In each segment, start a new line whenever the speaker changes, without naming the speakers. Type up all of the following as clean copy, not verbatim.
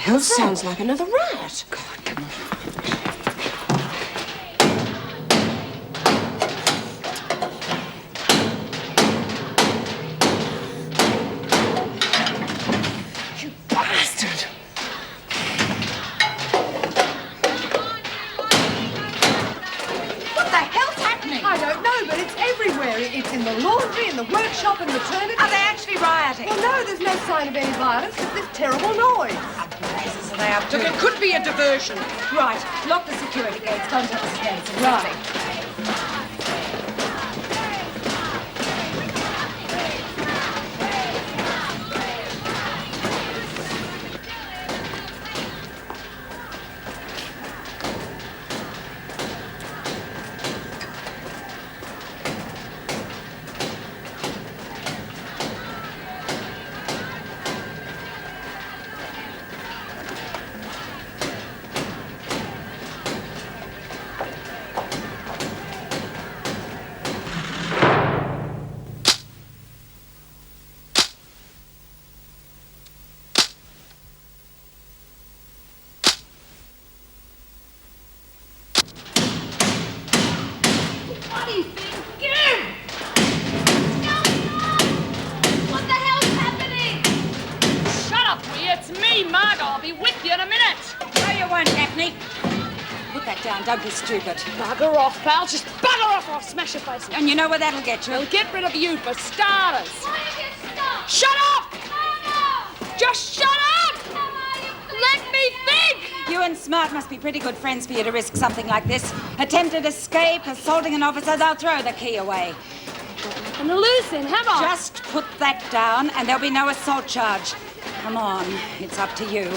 hell's that?
Sounds like another riot.
God, come on.
You bastard!
What the hell's happening?
I don't know, but it's everywhere. It's in the laundry, in the workshop, and maternity.
Are they actually rioting?
Well, no, there's no sign of any violence. Just this terrible noise.
What blazes are they up to?
Look, it could be a diversion.
Right, lock the security gates. Contact the gates.
Right.
What the hell's happening? Shut up, will you? It's me, Margot. I'll be with you in a minute.
No, you won't, Daphne. Put that down. Don't be stupid.
Bugger off, pal. Just bugger off or I'll smash your face in.
And you know where that'll get you?
They'll get rid of you for starters.
Why don't you stop?
Shut up!
Mama!
Just shut up!
Mama, you
Let me think!
You and Smart must be pretty good friends for you to risk something like this. Attempted escape, assaulting an officer, they'll throw the key away.
And the loose in, have I?
Just put that down and there'll be no assault charge. Come on, it's up to you.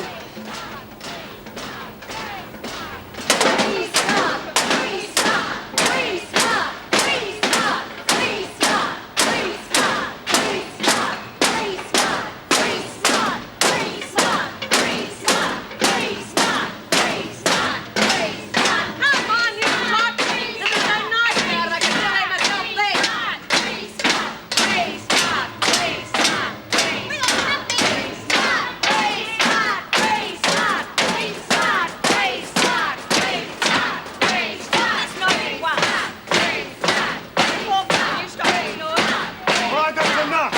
Right, that's enough.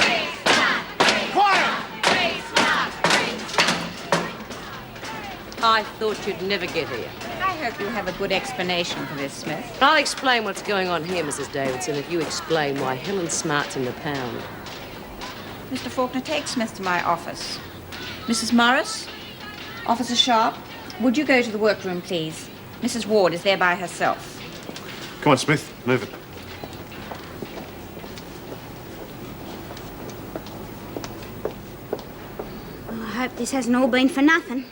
Quiet!
I thought you'd never get here.
I hope you have a good explanation for this, Smith.
I'll explain what's going on here, Mrs. Davidson, if you explain why Helen Smart's in the pound.
Mr. Faulkner, take Smith to my office. Mrs. Morris? Officer Sharp? Would you go to the workroom, please? Mrs. Ward is there by herself.
Come on, Smith, move it.
Oh, I hope this hasn't all been for nothing.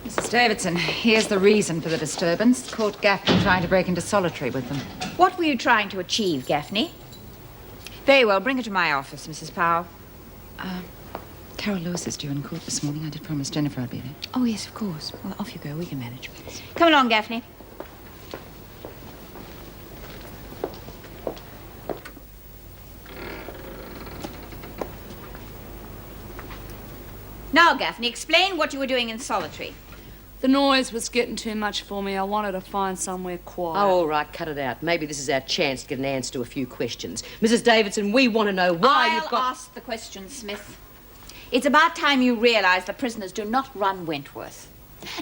Mrs. Davidson, here's the reason for the disturbance. Caught Gaffney trying to break into solitary with them.
What were you trying to achieve, Gaffney? Very well, bring her to my office, Mrs. Powell.
Carol Lewis is due in court this morning. I did promise Jennifer I'd be there.
Oh, yes, of course. Well, off you go. We can manage. Come along, Gaffney. Now, Gaffney, explain what you were doing in solitary.
The noise was getting too much for me. I wanted to find somewhere quiet.
Oh, all right, cut it out. Maybe this is our chance to get an answer to a few questions. Mrs. Davidson, we want to know why you've got...
I'll ask the question, Smith. It's about time you realize the prisoners do not run Wentworth.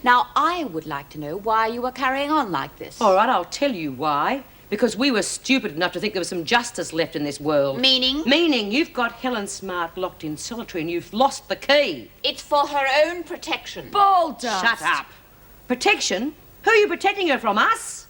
Now, I would like to know why you were carrying on like this.
All right, I'll tell you why. Because we were stupid enough to think there was some justice left in this world.
Meaning?
Meaning you've got Helen Smart locked in solitary and you've lost the key.
It's for her own protection.
Ball dust.
Shut up. Protection? Who are you protecting her from? Us?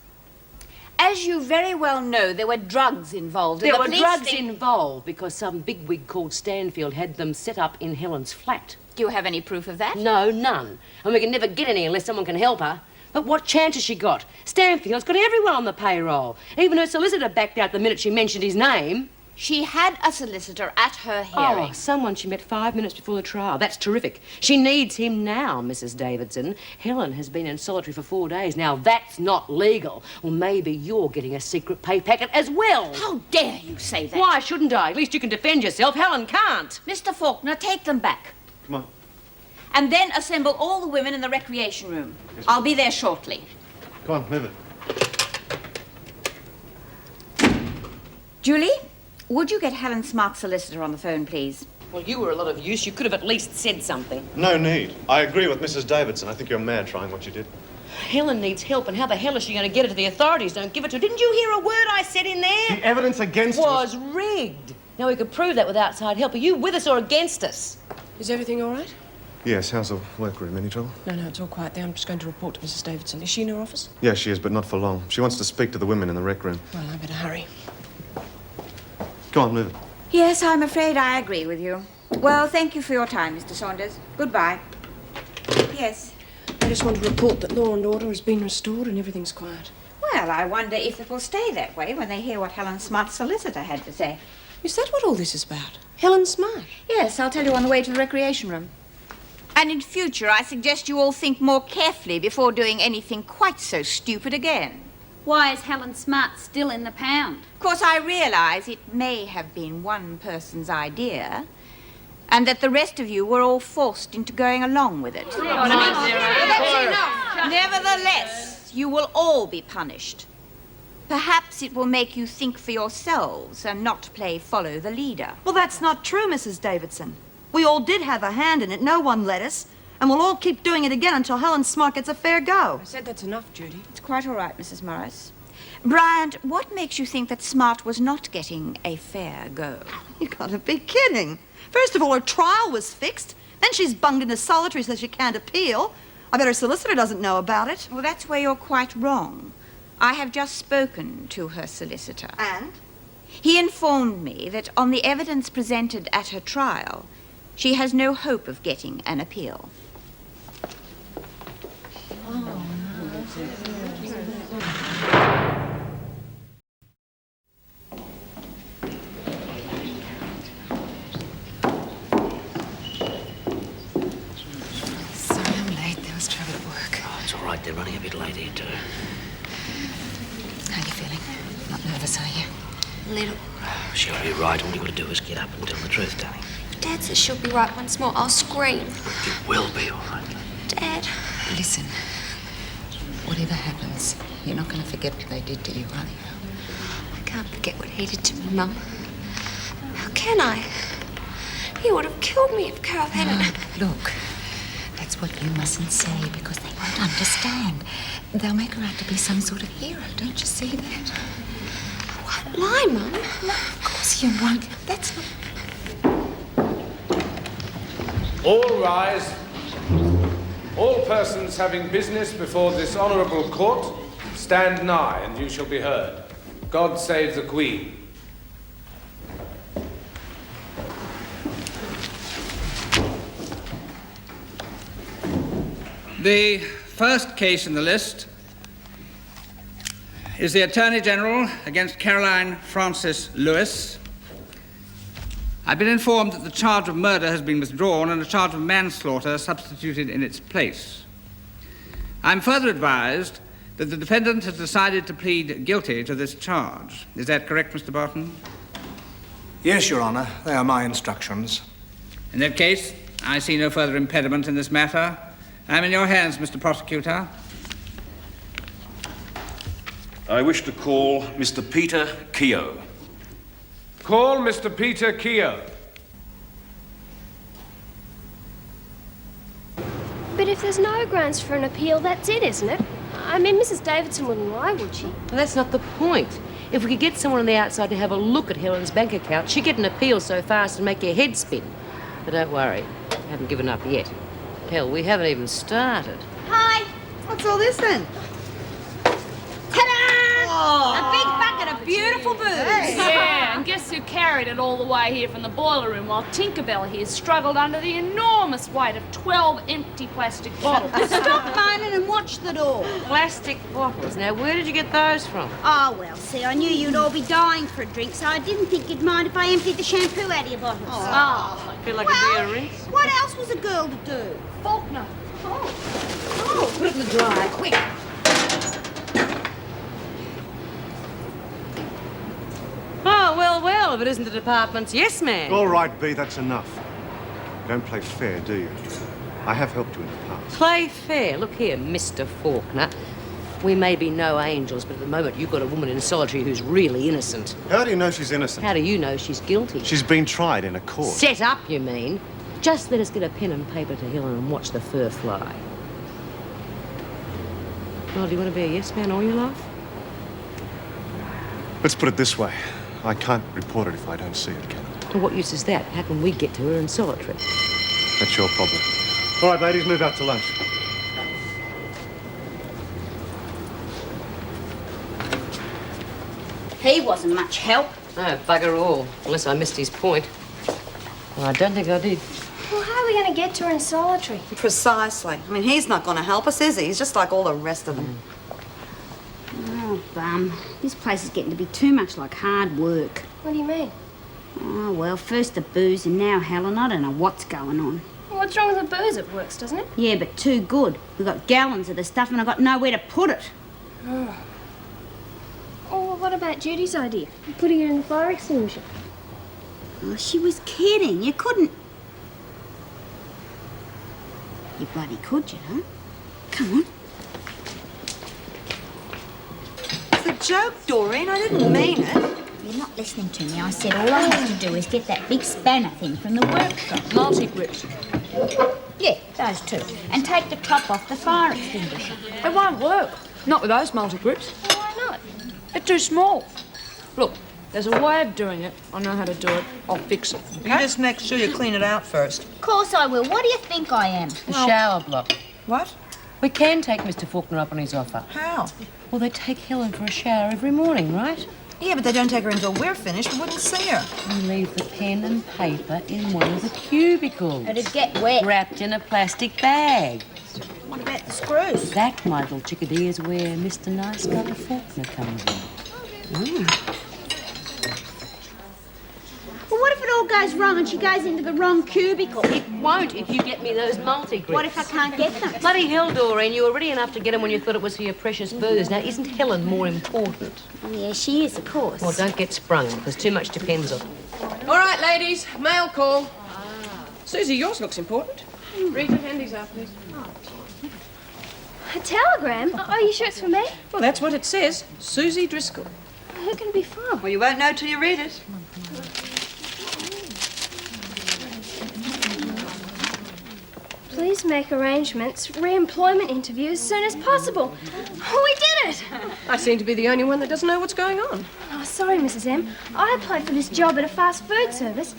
As you very well know, there were drugs involved.
There
and the
were
police
drugs
think-
involved because some bigwig called Stanfield had them set up in Helen's flat.
Do you have any proof of that?
No, none. And we can never get any unless someone can help her. But what chance has she got? Stanfield's got everyone on the payroll. Even her solicitor backed out the minute she mentioned his name.
She had a solicitor at her hearing.
Oh, someone she met 5 minutes before the trial. That's terrific. She needs him now, Mrs. Davidson. Helen has been in solitary for 4 days. Now, that's not legal. Well, maybe you're getting a secret pay packet as well.
How dare you say that?
Why shouldn't I? At least you can defend yourself. Helen can't.
Mr. Faulkner, take them back.
Come on.
And then assemble all the women in the recreation room.
Yes,
I'll be there shortly.
Come on, move it.
Julie, would you get Helen Smart's solicitor on the phone, please?
Well, you were a lot of use. You could have at least said something.
No need. I agree with Mrs. Davidson. I think you're mad trying what you did.
Helen needs help, and how the hell is she going to get it to the authorities? Don't give it to her. Didn't you hear a word I said in there?
The evidence against us...
Was rigged. Now, we could prove that with outside help. Are you with us or against us?
Is everything all right?
Yes, how's the workroom? Any trouble?
No, it's all quiet there. I'm just going to report to Mrs. Davidson. Is she in her office?
Yes, she is, but not for long. She wants to speak to the women in the rec room.
Well, I better hurry.
Go on, move it.
Yes, I'm afraid I agree with you. Well, thank you for your time, Mr. Saunders. Goodbye. Yes.
I just want to report that law and order has been restored and everything's quiet.
Well, I wonder if it will stay that way when they hear what Helen Smart's solicitor had to say.
Is that what all this is about? Helen Smart?
Yes, I'll tell you on the way to the recreation room. And in future, I suggest you all think more carefully before doing anything quite so stupid again.
Why is Helen Smart still in the pound?
Of course, I realize it may have been one person's idea, and that the rest of you were all forced into going along with it. Nevertheless, you will all be punished. Perhaps it will make you think for yourselves and not play follow the leader.
Well, that's not true, Mrs. Davidson. We all did have a hand in it. No one let us. And we'll all keep doing it again until Helen Smart gets a fair go.
I said that's enough, Judy.
It's quite all right, Mrs. Morris. Bryant, what makes you think that Smart was not getting a fair go?
You gotta be kidding. First of all, her trial was fixed. Then she's bunged into solitary so she can't appeal. I bet her solicitor doesn't know about it.
Well, that's where you're quite wrong. I have just spoken to her solicitor.
And?
He informed me that on the evidence presented at her trial, she has no hope of getting an appeal.
Sorry I'm late. There was trouble at work.
Oh, it's all right. They're running a bit late here, too.
How are you feeling? Not nervous, are you?
Little.
She'll be right. All you've got to do is get up and tell the truth, darling.
Dad says she'll be right once more. I'll scream.
It will be all right.
Dad.
Listen, whatever happens, you're not going to forget what they did to you, are you?
I can't forget what he did to me, Mum. How can I? He would have killed me if Carol hadn't.
Look, that's what you mustn't say because they won't understand. They'll make her out to be some sort of hero. Don't you see that?
What lie, Mum?
No, of course you won't. That's not...
All rise. All persons having business before this honourable court, stand nigh and you shall be heard. God save the Queen.
The first case in the list is the Attorney General against Caroline Frances Lewis. I've been informed that the charge of murder has been withdrawn and a charge of manslaughter substituted in its place. I'm further advised that the defendant has decided to plead guilty to this charge. Is that correct, Mr. Barton?
Yes, Your Honour. They are my instructions.
In that case, I see no further impediment in this matter. I'm in your hands, Mr. Prosecutor.
I wish to call Mr. Peter Keogh.
Call Mr. Peter Keogh.
But if there's no grounds for an appeal, that's it, isn't it? I mean, Mrs. Davidson wouldn't lie, would she?
Well, that's not the point. If we could get someone on the outside to have a look at Helen's bank account, she'd get an appeal so fast and make your head spin. But don't worry, I haven't given up yet. Hell, we haven't even started.
Hi. What's all this then?
Ta-da! A big bucket of beautiful booze.
Yeah, and guess who carried carried it all the way here from the boiler room while Tinkerbell here struggled under the enormous weight of 12 empty plastic bottles.
Stop moaning and watch the door.
Plastic bottles. Now, where did you get those from?
Oh, well, see, I knew you'd all be dying for a drink, so I didn't think you'd mind if I emptied the shampoo out of your bottles.
Oh, I feel like
well,
a beer rinse.
What else was a girl to do?
Faulkner.
Oh, put it in the dryer, quick.
Oh, well, if it isn't the department's yes man.
All right, B, that's enough. You don't play fair, do you? I have helped you in the past.
Play fair. Look here, Mr. Faulkner. We may be no angels, but at the moment you've got a woman in solitary who's really innocent.
How do you know she's innocent?
How do you know she's guilty?
She's been tried in a court.
Set up, you mean? Just let us get a pen and paper to Helen and watch the fur fly. Well, do you want to be a yes man all your life?
Let's put it this way. I can't report it if I don't see it, can I?
Well, what use is that? How can we get to her in solitary?
That's your problem. All right, ladies, move out to lunch.
He wasn't much help.
No, bugger all. Unless I missed his point. Well, I don't think I did.
Well, how are we going to get to her in solitary?
Precisely. I mean, he's not going to help us, is he? He's just like all the rest of them.
Oh, bum. This place is getting to be too much like hard work.
What do you mean?
Oh, well, first the booze and now Helen. I don't know what's going on.
Well, what's wrong with the booze? It works, doesn't it?
Yeah, but too good. We've got gallons of the stuff and I've got nowhere to put it.
Oh, well, what about Judy's idea? Putting it in the fire extinguisher.
Oh, she was kidding. You couldn't... You bloody could, you know. Come on.
It's a joke, Doreen. I didn't mean it.
You're not listening to me. I said all I have to do is get that big spanner thing from the workshop.
Multi-grips.
Yeah, those two. And take the top off the fire extinguisher.
It won't work. Not with those multi-grips.
Why not?
They're too small. Look, there's a way of doing it. I know how to do it. I'll fix it.
You just make sure you clean it out first.
Of course I will. What do you think I am?
The shower block.
What?
We can take Mr. Faulkner up on his offer.
How?
Well, they take Helen for a shower every morning, right?
Yeah, but they don't take her until we're finished. We wouldn't see her.
We leave the pen and paper in one of the cubicles.
It'd get wet.
Wrapped in a plastic bag.
What about the screws?
That, my little chickadee, is where Mr. Nice Guy Faulkner comes in.
Well, what if it all goes wrong and she goes into the wrong cubicle?
It won't if you get me those multi-grips.
What if I can't get them?
Bloody hell, Doreen, you were ready enough to get them when you thought it was for your precious booze. Now, isn't Helen more important?
Oh, yeah, she is, of course.
Well, don't get sprung, because too much depends on it.
All right, ladies, mail call. Susie, yours looks important. Read your handies out, please.
A telegram? Are you sure it's for me?
Well, that's what it says. Susie Driscoll.
Who can it be from?
Well, you won't know till you read it.
Please make arrangements, re-employment interview as soon as possible. Oh, we did it!
I seem to be the only one that doesn't know what's going on.
Oh, sorry, Mrs. M. I applied for this job at a fast food service,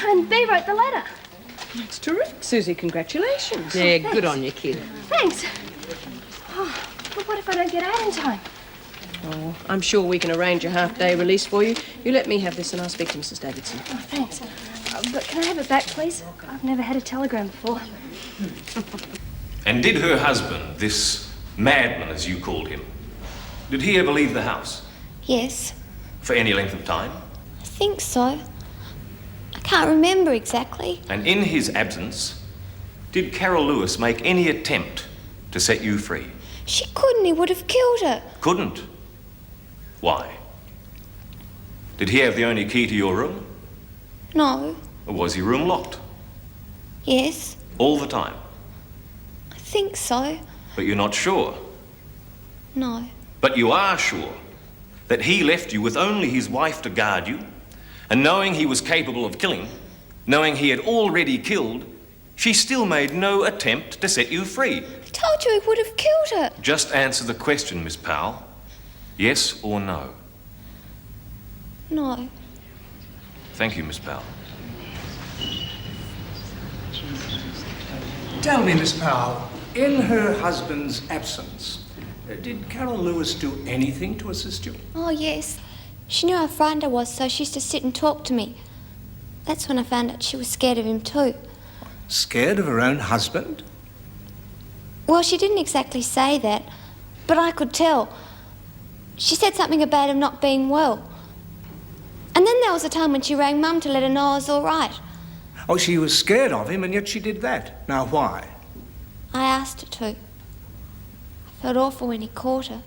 and B wrote the letter.
That's terrific, Susie. Congratulations.
Yeah, good on you, kid.
Thanks. Oh, but what if I don't get out in time?
Oh, I'm sure we can arrange a half-day release for you. You let me have this and I'll speak to Mrs. Davidson.
Oh, thanks. But can I have it back, please? I've never had a telegram before.
And did her husband, this madman as you called him, did he ever leave the house?
Yes,
For any length of time?
I think so. I can't remember exactly.
And in his absence, did Carol Lewis make any attempt to set you free?
She couldn't. He would have killed her.
Couldn't? Why? Did he have the only key to your room?
No.
Or was your room locked?
Yes,
All the time?
I think so.
But you're not sure?
No.
But you are sure that he left you with only his wife to guard you, and knowing he was capable of killing, knowing he had already killed, she still made no attempt to set you free?
I told you he would have killed her.
Just answer the question, Miss Powell. Yes or no?
No.
Thank you, Miss Powell.
Tell me, Miss Powell, in her husband's absence, did Carol Lewis do anything to assist you?
Oh, yes. She knew how frightened I was, so she used to sit and talk to me. That's when I found out she was scared of him too.
Scared of her own husband?
Well, she didn't exactly say that, but I could tell. She said something about him not being well. And then there was a time when she rang Mum to let her know I was all right.
Oh, she was scared of him, and yet she did that. Now, why?
I asked her to. I felt awful when he caught her.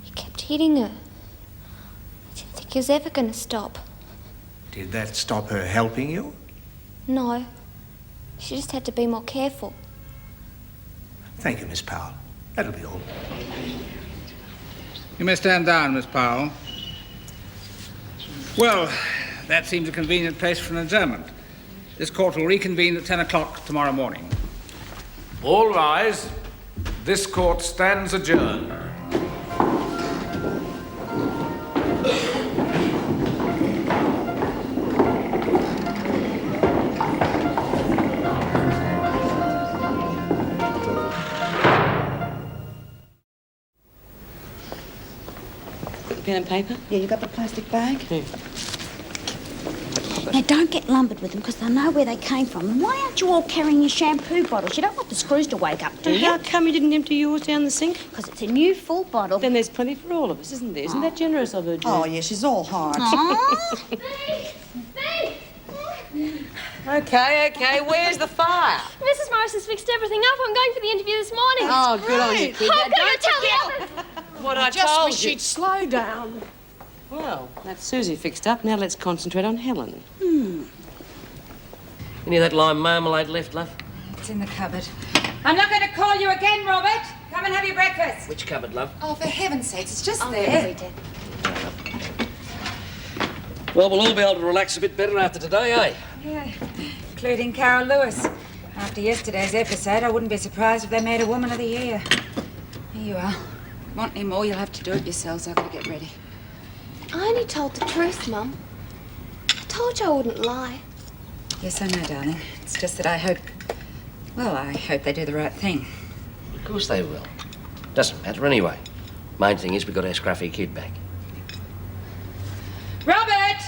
He kept hitting her. I didn't think he was ever going to stop.
Did that stop her helping you?
No. She just had to be more careful.
Thank you, Miss Powell. That'll be all.
You may stand down, Miss Powell. Well, that seems a convenient place for an adjournment. This court will reconvene at 10 o'clock tomorrow morning.
All rise. This court stands adjourned.
Pen and paper?
Yeah, you got the plastic bag? Now, don't get lumbered with them because they'll know where they came from. And why aren't you all carrying your shampoo bottles? You don't want the screws to wake up, do you?
How come you didn't empty yours down the sink?
Because it's a new full bottle.
Then there's plenty for all of us, isn't there? Isn't that generous of her, Jane?
Oh, yeah, she's all hard.
Okay, where's the fire?
Mrs. Morris has fixed everything up. I'm going for the interview this morning.
Oh, good on you, kid.
I'm
Now,
going to tell the others.
What I
Just
told
wish
you.
she'd slow down.
Well, that's Susie fixed up. Now let's concentrate on Helen.
Any of that lime marmalade left, love?
It's in the cupboard. I'm not going to call you again, Robert. Come and have your breakfast.
Which cupboard, love?
Oh, for heaven's sakes, it's just
There
there.
we did.
Well, we'll all be able to relax a bit better after today, eh?
Yeah, including Carol Lewis. After yesterday's episode, I wouldn't be surprised if they made a Woman of the Year. Here you are. Want any more, you'll have to do it yourselves. I've got to get ready.
I only told the truth, Mum. I told you I wouldn't lie.
Yes, I know, darling. It's just that I hope they do the right thing.
Of course they will. Doesn't matter anyway. Main thing is we got our scruffy kid back.
Robert!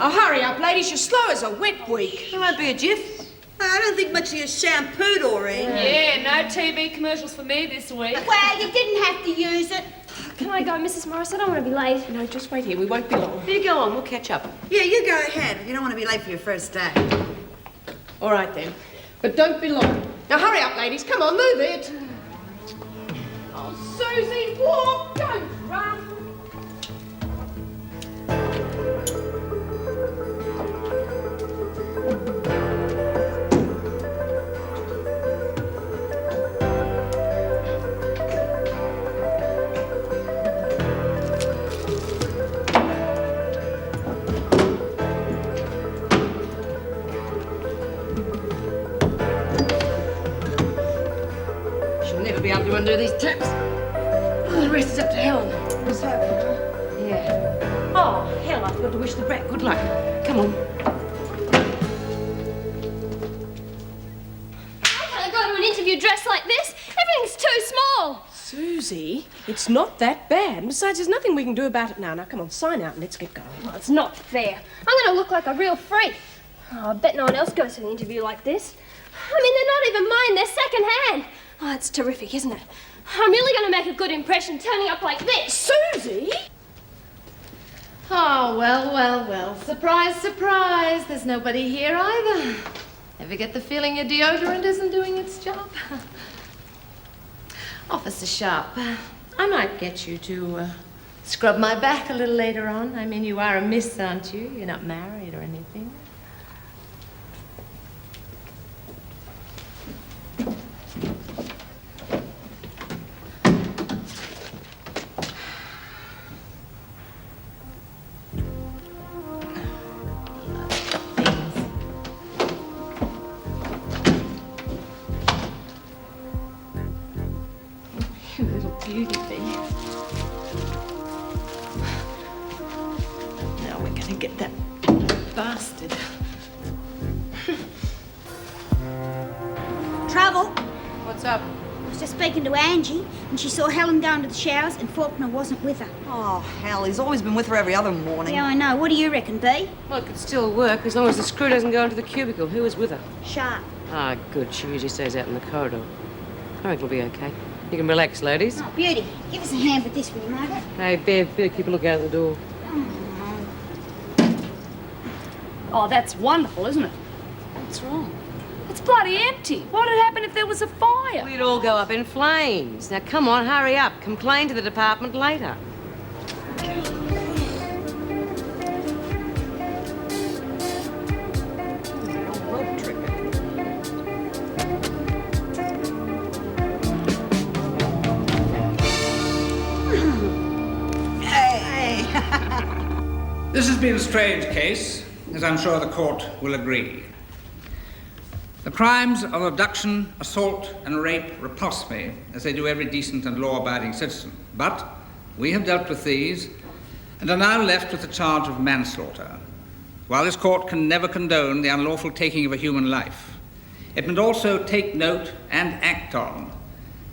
Oh, hurry up, ladies. You're slow as a wet week.
It won't be a jiff.
I don't think much of your shampoo, Doreen.
Yeah, no TV commercials for me this week.
Well, you didn't have to use it.
Can I go, Mrs. Morris? I don't want to be late.
No, just wait here. We won't be long.
You go on, we'll catch up.
Yeah, you go ahead. You don't want to be late for your first day.
All right, then. But don't be long. Now, hurry up, ladies. Come on, move it. Oh, Susie, walk. Don't run.
She'll never be able to undo these taps. Oh, the rest is up to Helen.
What's happening?
Yeah. Oh, hell, I forgot to wish the brat good luck. Come on.
How can I go to an interview dressed like this? Everything's too small.
Susie, it's not that bad. Besides, there's nothing we can do about it now. Now, come on, sign out and let's get going.
Well, it's not fair. I'm going to look like a real freak. Oh, I bet no one else goes to an interview like this. I mean, they're not even mine. They're second hand. Oh, it's terrific, isn't it? I'm really going to make a good impression turning up like this.
Susie?
Oh, well. Surprise, surprise. There's nobody here either. Ever get the feeling your deodorant isn't doing its job? Officer Sharp, I might get you to scrub my back a little later on. I mean, you are a miss, aren't you? You're not married or anything. You little beauty thing. Now we're gonna get that bastard.
Trouble?
What's up?
was just speaking to Angie, and she saw Helen go into the showers, and Faulkner wasn't with her.
Oh, hell, he's always been with her every other morning.
Yeah, I know. What do you reckon, Bea?
Well, it could still work as long as the screw doesn't go into the cubicle. Who was with her?
Sharp.
Ah, good. She usually stays out in the corridor. I reckon it'll be okay. You can relax, ladies.
Oh, beauty. Give us a hand with this, will you, Margaret?
Hey, Bev, keep a look out the door.
Oh, that's wonderful, isn't it?
What's wrong?
It's bloody empty. What'd happen if there was a fire?
We'd all go up in flames. Now, come on, hurry up. Complain to the department later.
This has been a strange case, as I'm sure the court will agree. The crimes of abduction, assault, and rape repulse me, as they do every decent and law-abiding citizen. But we have dealt with these, and are now left with the charge of manslaughter. While this court can never condone the unlawful taking of a human life, it must also take note and act on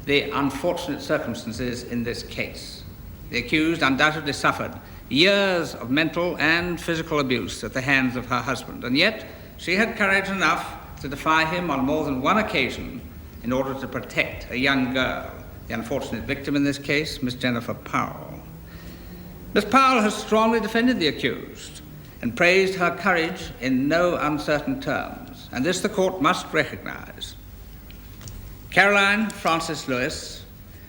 the unfortunate circumstances in this case. The accused undoubtedly suffered years of mental and physical abuse at the hands of her husband, and yet she had courage enough to defy him on more than one occasion in order to protect a young girl, the unfortunate victim in this case, Miss Jennifer Powell. Miss Powell has strongly defended the accused and praised her courage in no uncertain terms, and this the court must recognize. Caroline Frances Lewis,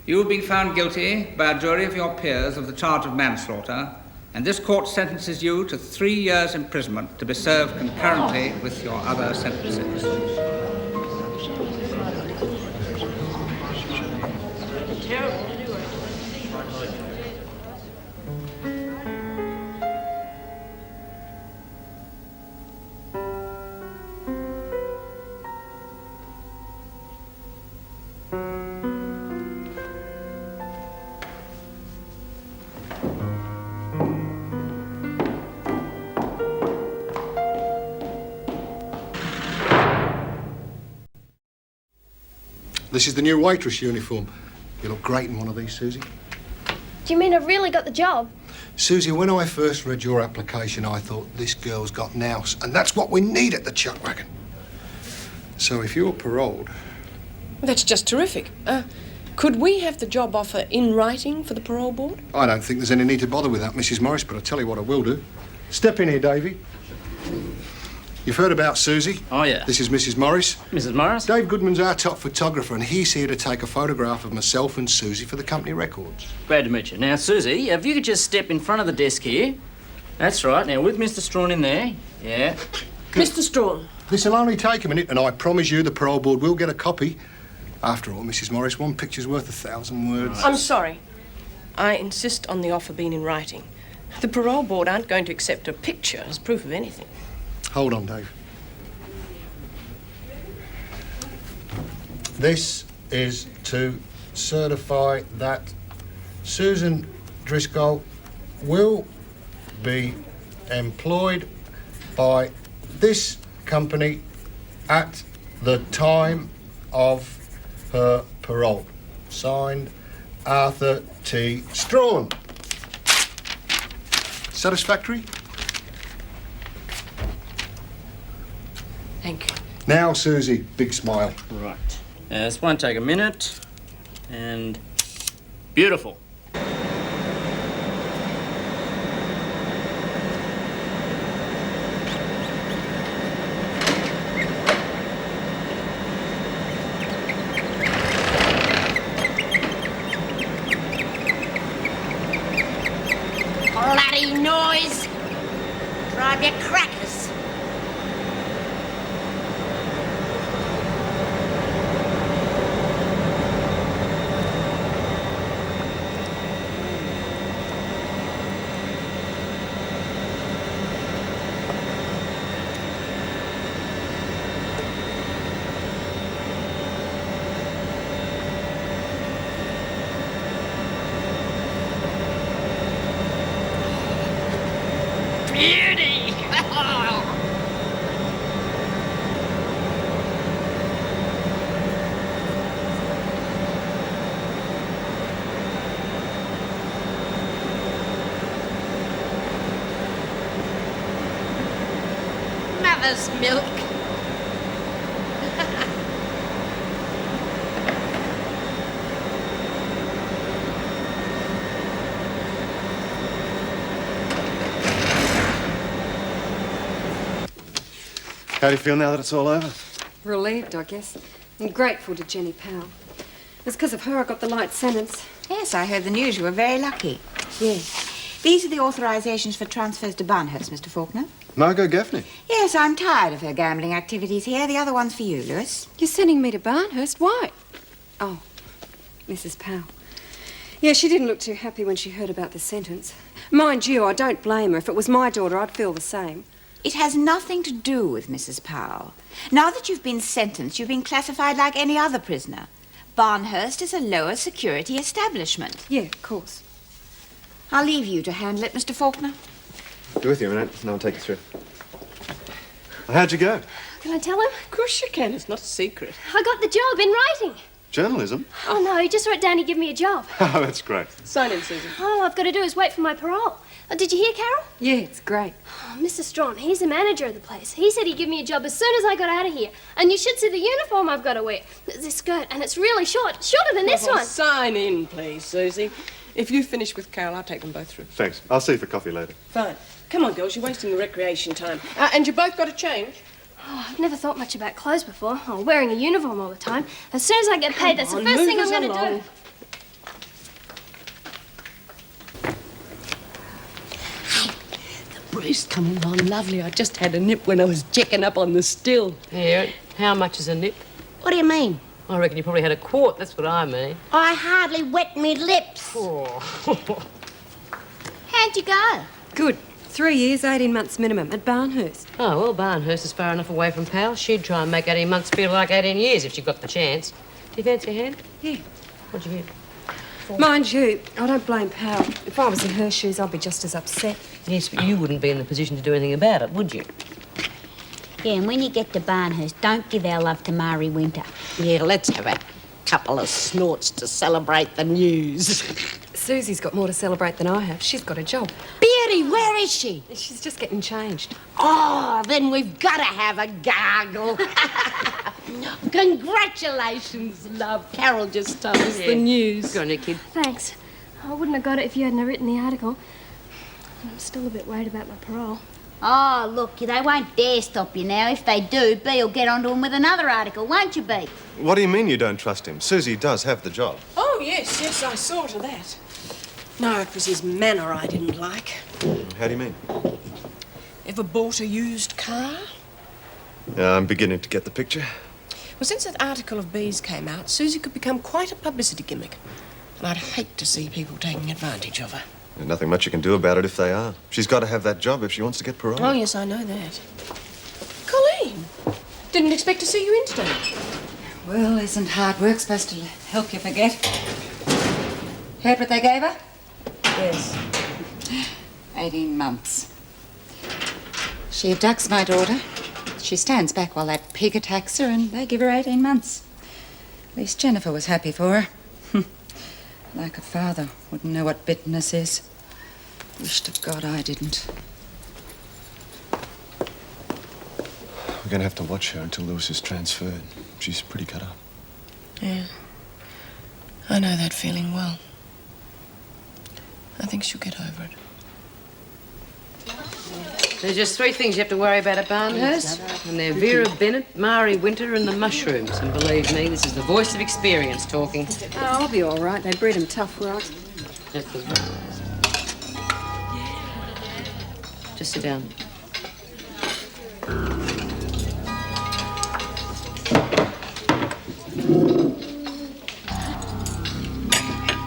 you have been found guilty by a jury of your peers of the charge of manslaughter, and this court sentences you to 3 years' imprisonment to be served concurrently with your other sentences.
This is the new waitress uniform. You look great in one of these, Susie.
Do you mean I've really got the job?
Susie, when I first read your application, I thought, this girl's got nous, and that's what we need at the Chuck Wagon. So if you're paroled...
That's just terrific. Could we have the job offer in writing for the parole board?
I don't think there's any need to bother with that, Mrs. Morris, but I'll tell you what I will do. Step in here, Davy. You've heard about Susie?
Oh, yeah.
This is Mrs. Morris.
Mrs. Morris?
Dave Goodman's our top photographer, and he's here to take a photograph of myself and Susie for the company records.
Glad to meet you. Now, Susie, if you could just step in front of the desk here. That's right. Now, with Mr. Strawn in there. Yeah.
Mr. Strawn.
This'll only take a minute, and I promise you the parole board will get a copy. After all, Mrs. Morris, one picture's worth 1,000 words.
I'm sorry. I insist on the offer being in writing. The parole board aren't going to accept a picture as proof of anything.
Hold on, Dave. This is to certify that Susan Driscoll will be employed by this company at the time of her parole. Signed, Arthur T. Strawn. Satisfactory?
Thank you.
Now, Susie, big smile.
Right. This won't take a minute. And beautiful.
Bloody noise! Drive your crackers. Beauty!
mother's milk.
How do you feel now that it's all over?
Relieved, I guess. I'm grateful to Jenny Powell. It's because of her I got the light sentence.
Yes, I heard the news. You were very lucky.
Yes.
These are the authorizations for transfers to Barnhurst, Mr. Faulkner.
Margot Gaffney.
Yes, I'm tired of her gambling activities here. The other one's for you, Lewis.
You're sending me to Barnhurst? Why? Oh, Mrs. Powell. Yeah, she didn't look too happy when she heard about the sentence. Mind you, I don't blame her. If it was my daughter, I'd feel the same.
It has nothing to do with Mrs. Powell. Now that you've been sentenced, you've been classified like any other prisoner. Barnhurst is a lower security establishment.
Yeah, of course.
I'll leave you to handle it, Mr. Faulkner.
Be with you a minute, and I'll take you through. How'd you go?
Can I tell him?
Of course you can. It's not a secret.
I got the job in writing.
Journalism?
Oh, no, he just wrote down he'd give me a job.
Oh, that's great.
Sign in, Susan.
All I've got to do is wait for my parole. Oh, did you hear, Carol?
Yeah, it's great.
Oh, Mr. Strawn, he's the manager of the place. He said he'd give me a job as soon as I got out of here. And you should see the uniform I've got to wear. This skirt, and it's really short. Shorter than this one.
Sign in, please, Susie. If you finish with Carol, I'll take them both through.
Thanks. I'll see you for coffee later.
Fine. Come on, girls, you're wasting the recreation time. And you both got to change.
Oh, I've never thought much about clothes before. Oh, wearing a uniform all the time. As soon as I get paid, that's the first thing I'm going to do.
Breeze coming on lovely. I just had a nip when I was checking up on the still.
Yeah, how much is a nip?
What do you mean?
I reckon you probably had a quart, that's what I mean.
I hardly wet me lips.
Oh.
How'd you go?
Good. 3 years, 18 months minimum at Barnhurst.
Oh, well, Barnhurst is far enough away from Powell. She'd try and make 18 months feel like 18 years if she got the chance. Do you fancy a hand?
Yeah.
What'd you get?
Mind you, I don't blame Powell. If I was in her shoes, I'd be just as upset.
Yes, but you wouldn't be in the position to do anything about it, would you?
Yeah, and when you get to Barnhurst, don't give our love to Mari Winter.
Yeah, let's have a couple of snorts to celebrate the news.
Susie's got more to celebrate than I have. She's got a job.
Beauty, where is she?
She's just getting changed.
Oh, then we've got to have a gargle. Congratulations, love. Carol just told us the news.
Go on, you kid.
Thanks. I wouldn't have got it if you hadn't written the article. I'm still a bit worried about my parole.
Oh, look, they won't dare stop you now. If they do, Bea will get onto him with another article, won't you, Bea?
What do you mean you don't trust him? Susie does have the job.
Oh, yes, I saw to that. No, it was his manner I didn't like.
How do you mean?
Ever bought a used car?
I'm beginning to get the picture.
Well, since that article of B's came out, Susie could become quite a publicity gimmick. And I'd hate to see people taking advantage of her.
There's nothing much you can do about it if they are. She's got to have that job if she wants to get parole.
Oh, yes, I know that. Colleen! Didn't expect to see you in today.
Well, isn't hard work supposed to help you forget? Heard what they gave her? Yes. 18 months. She abducts my daughter. She stands back while that pig attacks her, and they give her 18 months. At least Jennifer was happy for her. Like a father wouldn't know what bitterness is. Wish to God I didn't.
We're going to have to watch her until Lewis is transferred. She's pretty cut up.
Yeah. I know that feeling well. I think she'll get over it.
There's just 3 things you have to worry about at Barnhurst. And they're Vera Bennett, Mari Winter and the mushrooms. And believe me, this is the voice of experience talking.
Oh, I'll be all right. They breed them tough, right?
Just sit down.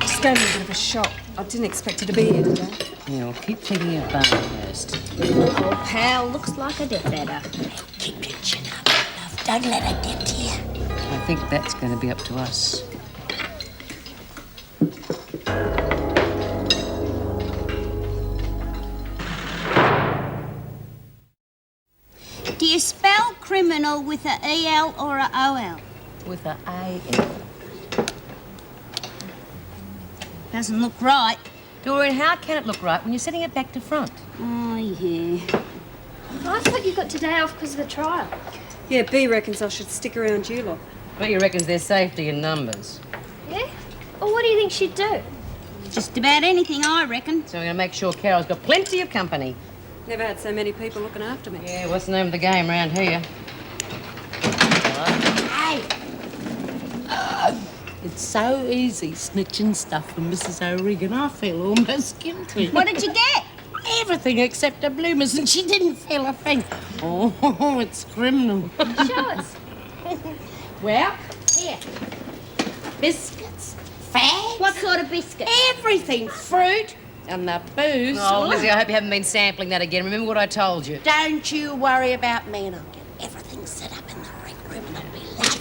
Just gave me a bit of a shock. I didn't expect her to be here today.
Yeah, well, keep thinking of Barnhurst.
Oh, pal, looks like a death-adder.
Keep your chin up, love. Don't let her get to you.
I think that's going to be up to us.
Do you spell criminal with a E-L or a O-L?
With a A-L.
Doesn't look right.
Doreen, how can it look right when you're setting it back to front?
Oh, yeah.
I thought you got today off because of the trial.
Yeah, B reckons I should stick around you lot.
But you reckons there's safety in numbers?
Yeah? Well, what do you think she'd do?
Just about anything, I reckon.
So we're going to make sure Carol's got plenty of company.
Never had so many people looking after me.
Yeah, what's the name of the game round here?
Hey! It's so easy snitching stuff from Mrs. O'Regan. I feel almost guilty.
What did you get?
Everything except her bloomers, and she didn't feel a thing. Oh, it's criminal.
Show us.
Well, here. Biscuits, fags.
What sort of biscuit?
Everything. Fruit and the booze.
Oh, Lizzie, I hope you haven't been sampling that again. Remember what I told you.
Don't you worry about me, and I'll get everything set up in the rec room, and it'll be lovely.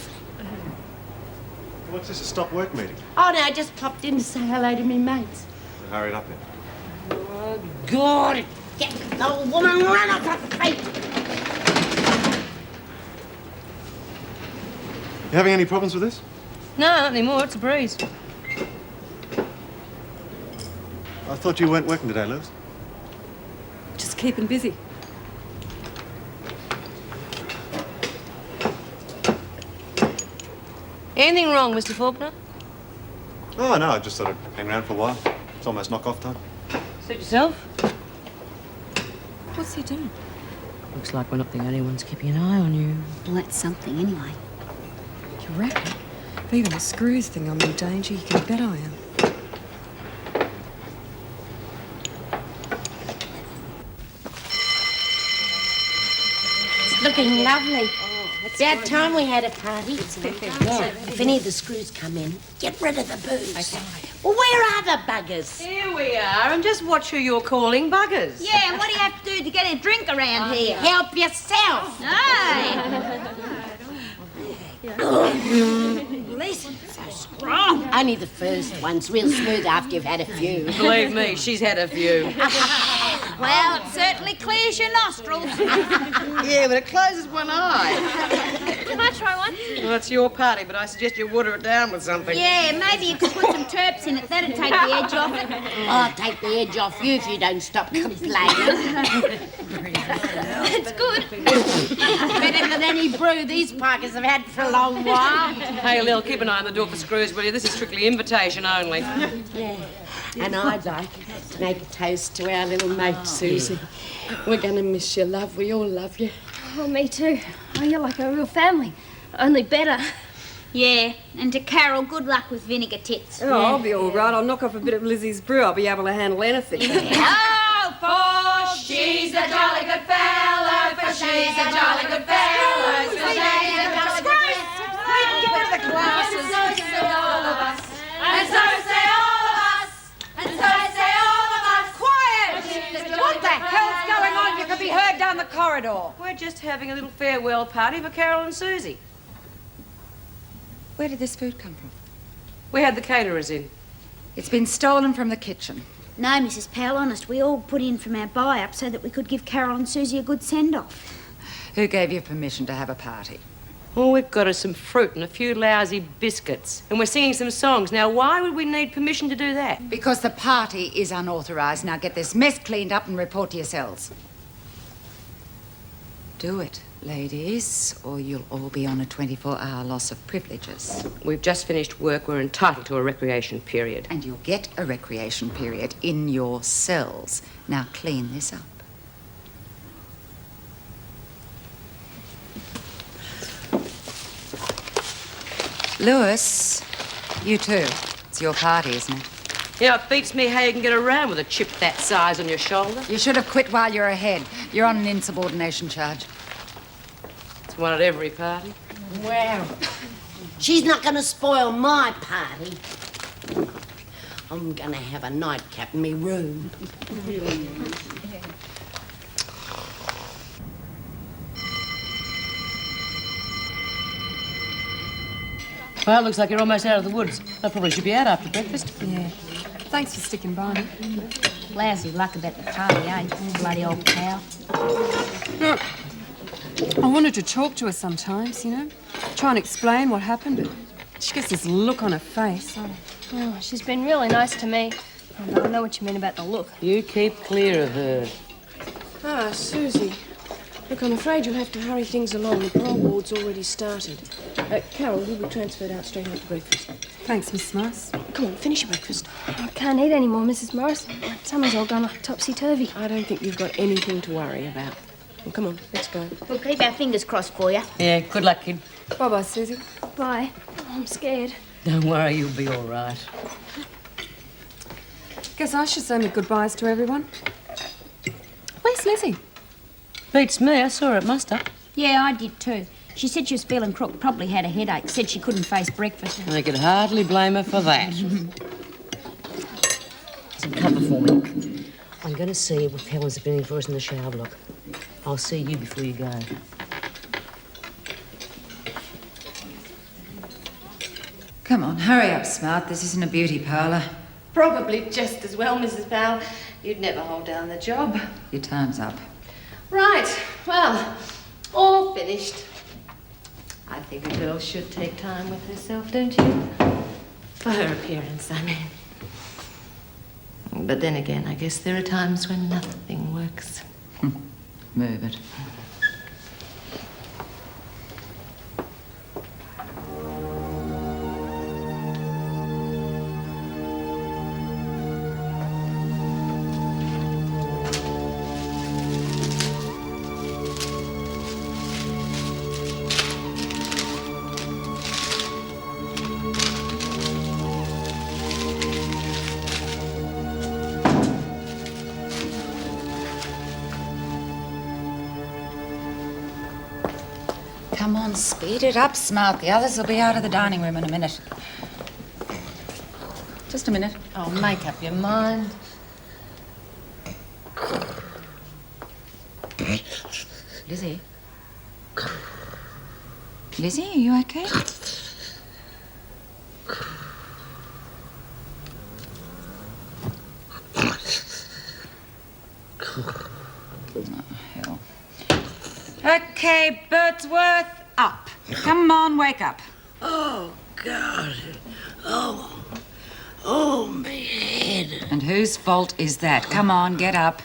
What's this, a stop work meeting?
Oh, no, I just popped in to say hello to me mates.
Hurry it up then.
Oh, God. Get the old woman run off her feet.
You having any problems with this?
No, not anymore. It's a breeze.
I thought you weren't working today, Lewis.
Just keeping busy.
Anything wrong, Mr. Faulkner?
Oh, no, I just thought I'd hang around for a while. It's almost knock-off time.
Suit yourself.
What's he doing?
Looks like we're not the only ones keeping an eye on you.
Well, that's something anyway.
You reckon? If even the screws think I'm in danger, you can bet I am.
It's looking lovely. About time we had a party. Now, if any of the screws come in, get rid of the booze. Okay. Well, where are the buggers?
Here we are, and just watch who you're calling buggers.
Yeah, and what do you have to do to get a drink around here?
Help yourself.
Hey!
Listen, so strong. Only the first one's real smooth after you've had a few.
Believe me, she's had a few.
Well, it certainly clears your nostrils.
Yeah, but it closes one eye.
Can I try one?
Well, it's your party, but I suggest you water it down with something.
Yeah, maybe you could put some terps in it. That'd take the edge off it.
I'll take the edge off you if you don't stop complaining.
It's good.
Better than any brew these Parkers have had for a long while.
Hey, Lil, keep an eye on the door for screws, will you? This is strictly invitation only.
Yeah. And I'd like to make a toast to our little mate, Susie. We're going to miss you, love. We all love you.
Oh, me too. Oh, you're like a real family. Only better.
Yeah, and to Carol, good luck with vinegar tits.
Oh, I'll be all right. I'll knock off a bit of Lizzie's brew. I'll be able to handle anything.
Oh,
For she's a jolly good fellow, for she's a jolly good fellow, for she's a jolly good fellow.
Give her the glasses.
And so say all of us, and so say all of us, and so say all of us.
Quiet! What the hell's going on? You could be heard down the corridor.
We're just having a little farewell party for Carol and Susie.
Where did this food come from?
We had the caterers in.
It's been stolen from the kitchen.
No, Mrs. Powell, honest, we all put in from our buy-up so that we could give Carol and Susie a good send-off.
Who gave you permission to have a party?
All we've got is some fruit and a few lousy biscuits. And we're singing some songs. Now, why would we need permission to do that?
Because the party is unauthorised. Now get this mess cleaned up and report to your cells. Do it, ladies, or you'll all be on a 24-hour loss of privileges.
We've just finished work. We're entitled to a recreation period.
And you'll get a recreation period in your cells. Now clean this up. Lewis, you too. It's your party, isn't it?
Yeah, it beats me how you can get around with a chip that size on your shoulder.
You should have quit while you're ahead. You're on an insubordination charge.
It's one at every party.
Well, she's not going to spoil my party. I'm going to have a nightcap in me room.
Well, it looks like you're almost out of the woods. I probably should be out after breakfast.
Yeah. Thanks for sticking by me.
Lousy luck about the party, eh? Bloody old cow.
Look, I wanted to talk to her sometimes, you know. Try and explain what happened, but she gets this look on her face.
Oh, she's been really nice to me. I know what you mean about the look.
You keep clear of her.
Ah, Susie.
Look, I'm afraid you'll have to hurry things along. The parole board's already started. Carol, you'll be transferred out straight after breakfast.
Thanks, Miss Morris.
Come on, finish your breakfast.
I can't eat any more, Mrs. Morris. My tummy's all gone topsy-turvy.
I don't think you've got anything to worry about. Well, come on, let's go.
We'll keep our fingers crossed for you.
Yeah, good luck, kid.
Bye-bye, Susie.
Bye. Oh, I'm scared.
Don't worry, you'll be all right.
Guess I should say my goodbyes to everyone. Where's Lizzie?
Beats me. I saw her at muster.
Yeah, I did too. She said she was feeling crook, probably had a headache, said she couldn't face breakfast.
I could hardly blame her for that. Some cover for me. I'm going to see if Helen's appearing for us in the shower block. I'll see you before you go.
Come on, hurry up, Smart. This isn't a beauty parlour.
Probably just as well, Mrs. Powell. You'd never hold down the job.
Your time's up.
Right, well, all finished. I think a girl should take time with herself, don't you? For her appearance, I mean. But then again, I guess there are times when nothing works.
Move it. Come on, speed it up, Smart. The others will be out of the dining room in a minute. Just a minute.
Oh, make up your mind.
Lizzie? Lizzie, are you okay? Oh, hell. Okay, Birdsworth, up. Come on, wake up.
Oh, God. Oh, my head.
And whose fault is that? Come on, get up.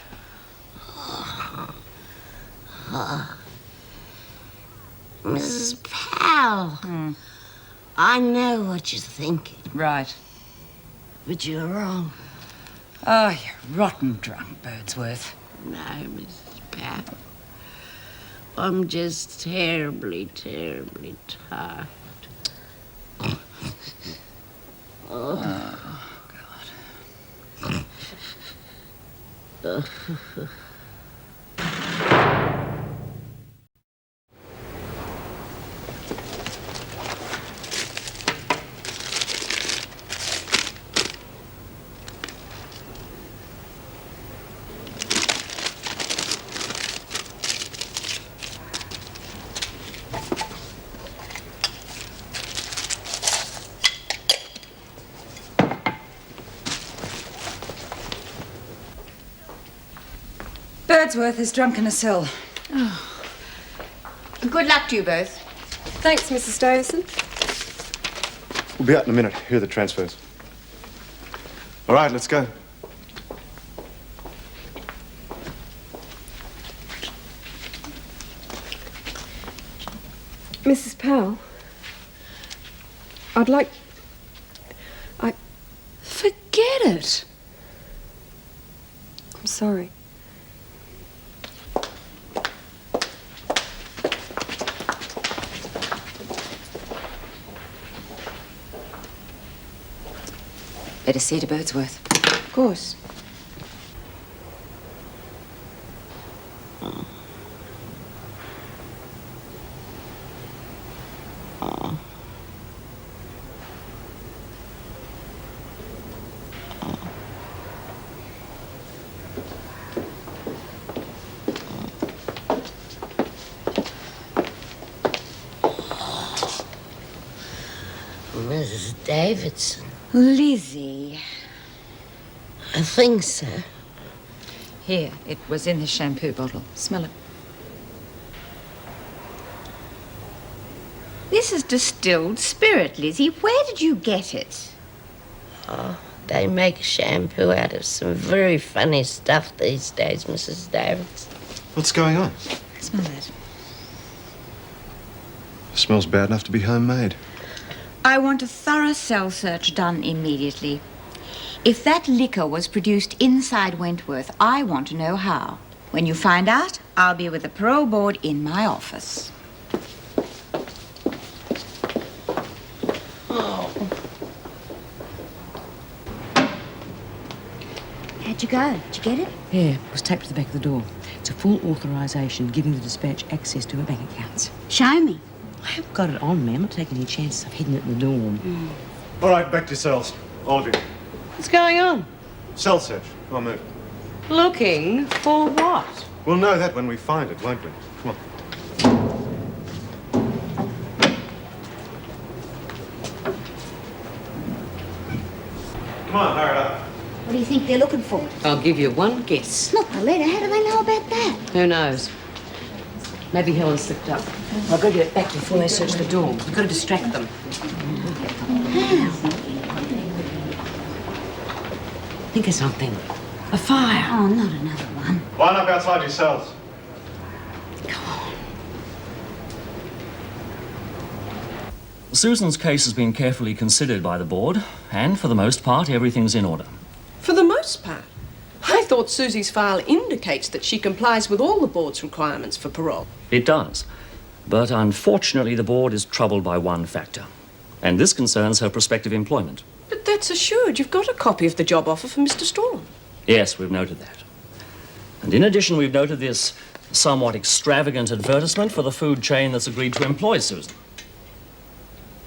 Mrs. Powell, I know what you're thinking.
Right.
But you're wrong.
Oh, you're rotten drunk, Birdsworth.
No, Mrs. Powell. I'm just terribly, terribly tired.
Oh, God. Birdsworth is drunk in a cell.
Oh.
Good luck to you both.
Thanks, Mrs. Davison.
We'll be out in a minute. Here are the transfers. All right, let's go.
Mrs. Powell, I'd like...
Forget it.
I'm sorry.
Better see to Birdsworth.
Of course.
Mrs. Davidson.
Lizzie.
I think so.
Here, it was in the shampoo bottle. Smell it. This is distilled spirit, Lizzie. Where did you get it?
Oh, they make shampoo out of some very funny stuff these days, Mrs. Davidson.
What's going on?
Smell that.
Smells bad enough to be homemade.
I want a thorough cell search done immediately. If that liquor was produced inside Wentworth, I want to know how. When you find out, I'll be with the parole board in my office.
How'd you go? Did you get it?
Yeah, it was taped to the back of the door. It's a full authorisation giving the dispatch access to her bank accounts.
Show me.
I haven't got it on me. I'm not taking any chances. I've hidden it in the dorm.
All right, back to cells. All of you.
What's going on?
Cell search. Come on, move.
Looking for what?
We'll know that when we find it, won't we? Come on. Come on, hurry it up.
What do you think they're looking for?
I'll give you one guess.
Not the letter. How do they know about that?
Who knows? Maybe Helen slipped up. I've got to get it back before they search the door. We've got to distract them.
How?
Think of something. A fire.
Oh, not another one.
Line up outside your cells.
Susan's case has been carefully considered by the board, and for the most part, everything's in order.
For the most part. I thought Susie's file indicates that she complies with all the board's requirements for parole.
It does. But unfortunately, the board is troubled by one factor, and this concerns her prospective employment.
But that's assured. You've got a copy of the job offer from Mr. Strawn.
Yes, we've noted that. And in addition, we've noted this somewhat extravagant advertisement for the food chain that's agreed to employ Susan.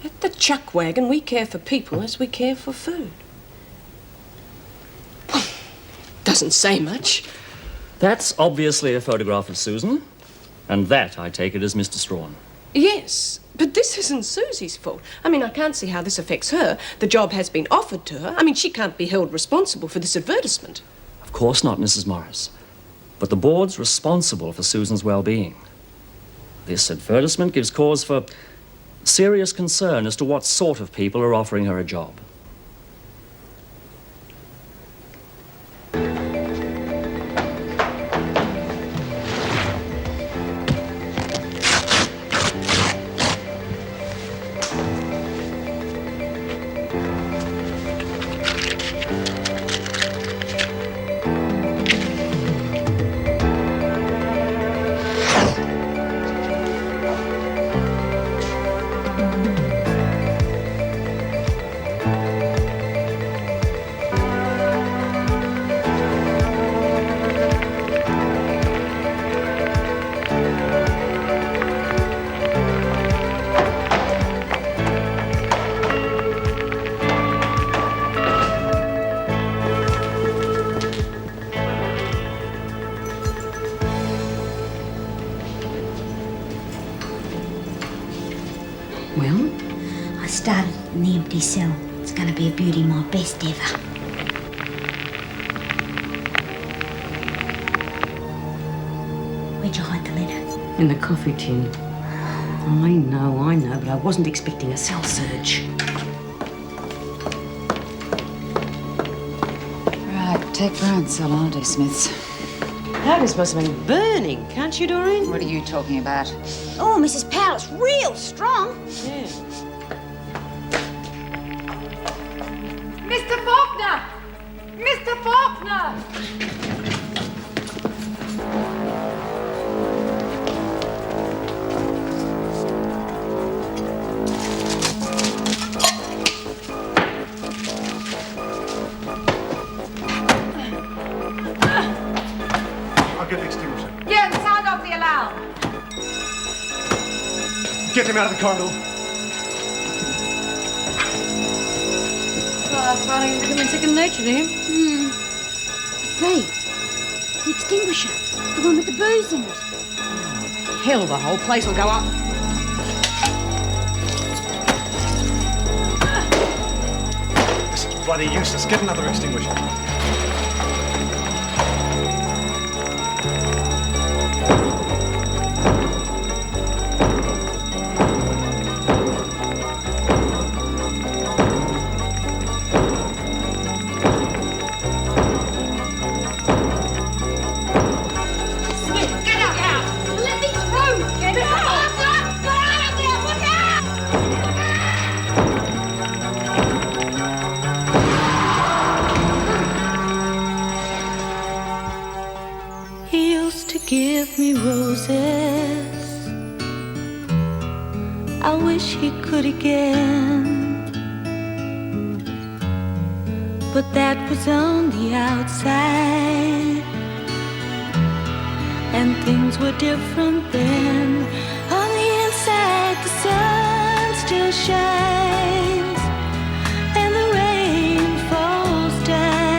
At the Chuck Wagon, we care for people as we care for food. Doesn't say much.
That's obviously a photograph of Susan, and that, I take it, is Mr. Strawn.
Yes, but this isn't Susie's fault. I mean, I can't see how this affects her. The job has been offered to her. I mean, she can't be held responsible for this advertisement.
Of course not, Mrs. Morris. But the board's responsible for Susan's well-being. This advertisement gives cause for serious concern as to what sort of people are offering her a job.
Well? I started in the empty cell. It's going to be a beauty, my best ever. Where'd you hide the letter?
In the coffee tin. I know, but I wasn't expecting a cell search.
Right, take Brian's cell, Auntie Smith's.
Harvey's must have been burning, can't you, Doreen?
What are you talking about?
Oh, Mrs. Powell, it's real strong.
Yeah.
Mr. Faulkner! Mr. Faulkner!
I'll get the extinguisher.
Yeah, and sound off the alarm.
Get him out of the corridor.
Well, it's running becoming second nature to him.
Hey, the extinguisher. The one with the booze in it.
Hell, the whole place will go up.
This is bloody useless. Get another extinguisher.
Smith, get out! Let me
used to give me roses. I wish he could again, but that was on the outside, and things were different then. On the inside, the sun still shines, and the rain falls down,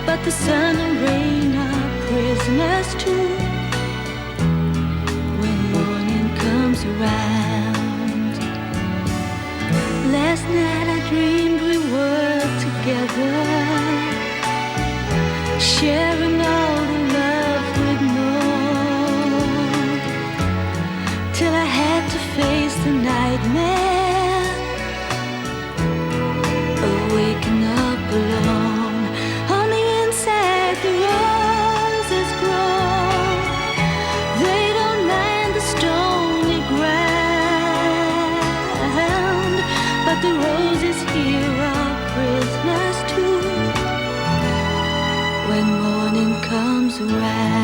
but the sun and rain are prisoners too. When morning comes around, last night I dreamed we were together, sharing all the love we'd known, till I had to face the nightmare of waking up alone. On the inside, the roses grow. They don't mind the stony ground, but the roses here are prisoners too. When morning comes around.